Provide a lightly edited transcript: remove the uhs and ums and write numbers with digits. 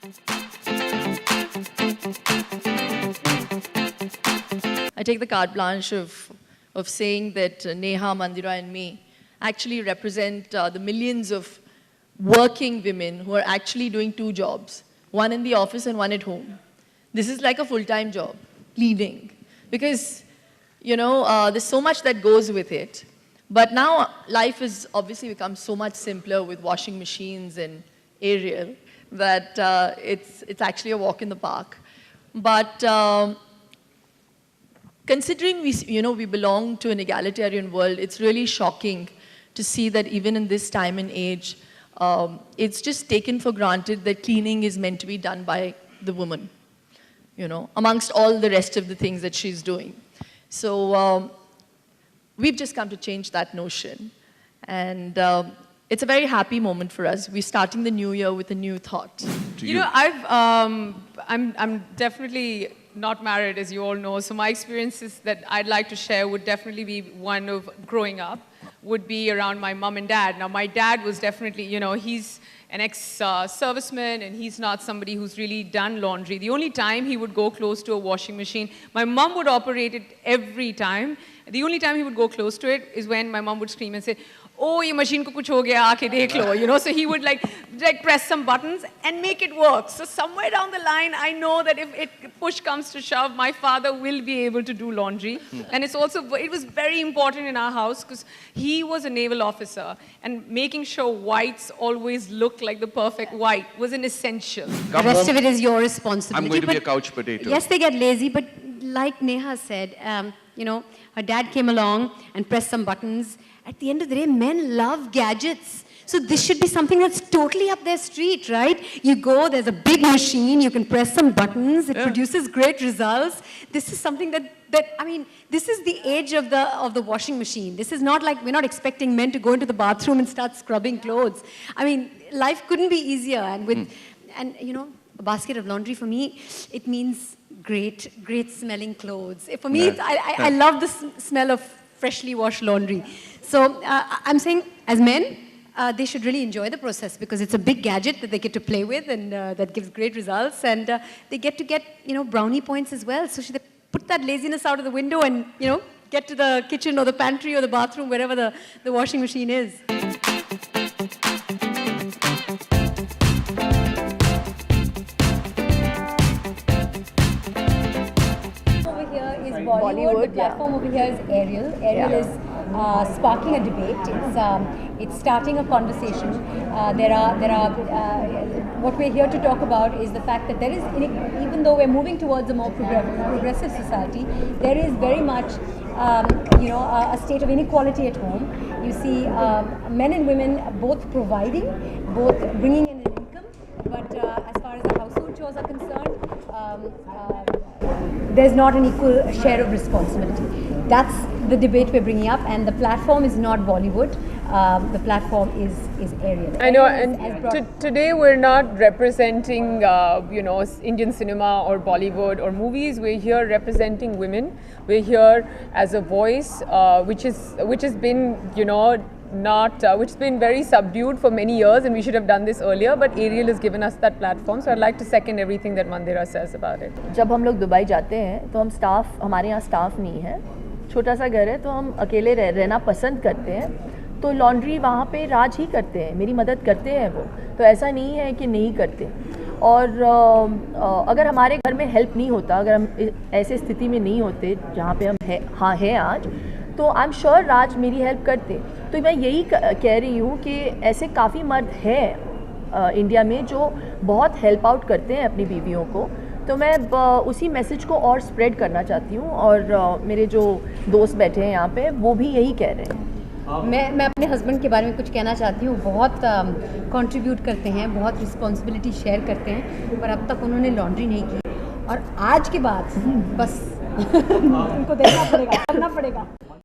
I take the carte blanche of saying that Neha, Mandira and me actually represent the millions of working women who are actually doing two jobs, one in the office and one at home. This is like a full-time job, cleaning, because, there's so much that goes with it. But now life has obviously become so much simpler with washing machines and Ariel that it's actually a walk in the park. But considering we belong to an egalitarian world, it's really shocking to see that even in this time and age, it's just taken for granted that cleaning is meant to be done by the woman, amongst all the rest of the things that she's doing. So we've just come to change that notion. And it's a very happy moment for us. We're starting the new year with a new thought. I'm definitely not married, as you all know, so my experiences that I'd like to share would definitely be one of growing up, would be around my mom and dad. Now, my dad was definitely, he's an ex-serviceman, and he's not somebody who's really done laundry. The only time he would go close to a washing machine, my mom would operate it every time. The only time he would go close to it is when my mom would scream and say, "Oh, ye machine ko kuch ho gaya, aake dekh lo." So he would like press some buttons and make it work. So somewhere down the line, I know that if push comes to shove, my father will be able to do laundry. And it was very important in our house because he was a naval officer, and making sure whites always look like the perfect white was an essential. The rest of it is your responsibility. I'm going to be a couch potato. Yes, they get lazy, but like Neha said, her dad came along and pressed some buttons. At the end of the day, men love gadgets. So this should be something that's totally up their street, right? You go, there's a big machine, you can press some buttons, it produces great results. This is something this is the age of the washing machine. This is not like, we're not expecting men to go into the bathroom and start scrubbing clothes. Life couldn't be easier. And a basket of laundry for me, it means great smelling clothes. For me, I love the smell of freshly washed laundry. So I'm saying, as men, they should really enjoy the process because it's a big gadget that they get to play with, and that gives great results, and they get brownie points as well. So should they put that laziness out of the window and get to the kitchen or the pantry or the bathroom, wherever the washing machine is. Bollywood. The platform over here is Ariel. Ariel is sparking a debate. It's starting a conversation. What we're here to talk about is the fact that there is, even though we're moving towards a more progressive society, there is very much a state of inequality at home. You see men and women both providing, both bringing in an income, but as far as the household chores are concerned, there's not an equal share of responsibility. That's the debate we're bringing up, and the platform is not Bollywood. The platform is Ariel. I know, and today we're not representing, Indian cinema or Bollywood or movies. We're here representing women. We're here as a voice, which has been, which has been very subdued for many years, and we should have done this earlier, but Ariel has given us that platform, so I'd like to second everything that Mandira says about it. जब हम लोग Dubai जाते हैं तो हम हमारे यहाँ staff नहीं है, छोटा सा घर है, तो हम अकेले रहना पसंद करते हैं, तो लॉन्ड्री वहाँ पे राज ही करते हैं, मेरी मदद करते हैं वो, तो ऐसा नहीं है कि नहीं करते। और अगर हमारे घर में हेल्प नहीं होता, अगर हम ऐसे स्थिति में नहीं होते जहाँ पे हम हैं आज, तो आई एम श्योर राज मेरी हेल्प करते। तो मैं यही कह रही हूँ कि ऐसे काफ़ी मर्द हैं इंडिया में जो बहुत हेल्प आउट करते हैं अपनी बीवियों को, तो मैं उसी मैसेज को और स्प्रेड करना चाहती हूँ, और मेरे जो दोस्त बैठे हैं यहाँ पे वो भी यही कह रहे हैं। मैं अपने हस्बैंड के बारे में कुछ कहना चाहती हूँ। बहुत कंट्रीब्यूट करते हैं, बहुत रिस्पॉन्सिबिलिटी शेयर करते हैं, पर अब तक उन्होंने लॉन्ड्री नहीं की, और आज के बाद बस उनको देखना पड़ेगा, करना पड़ेगा।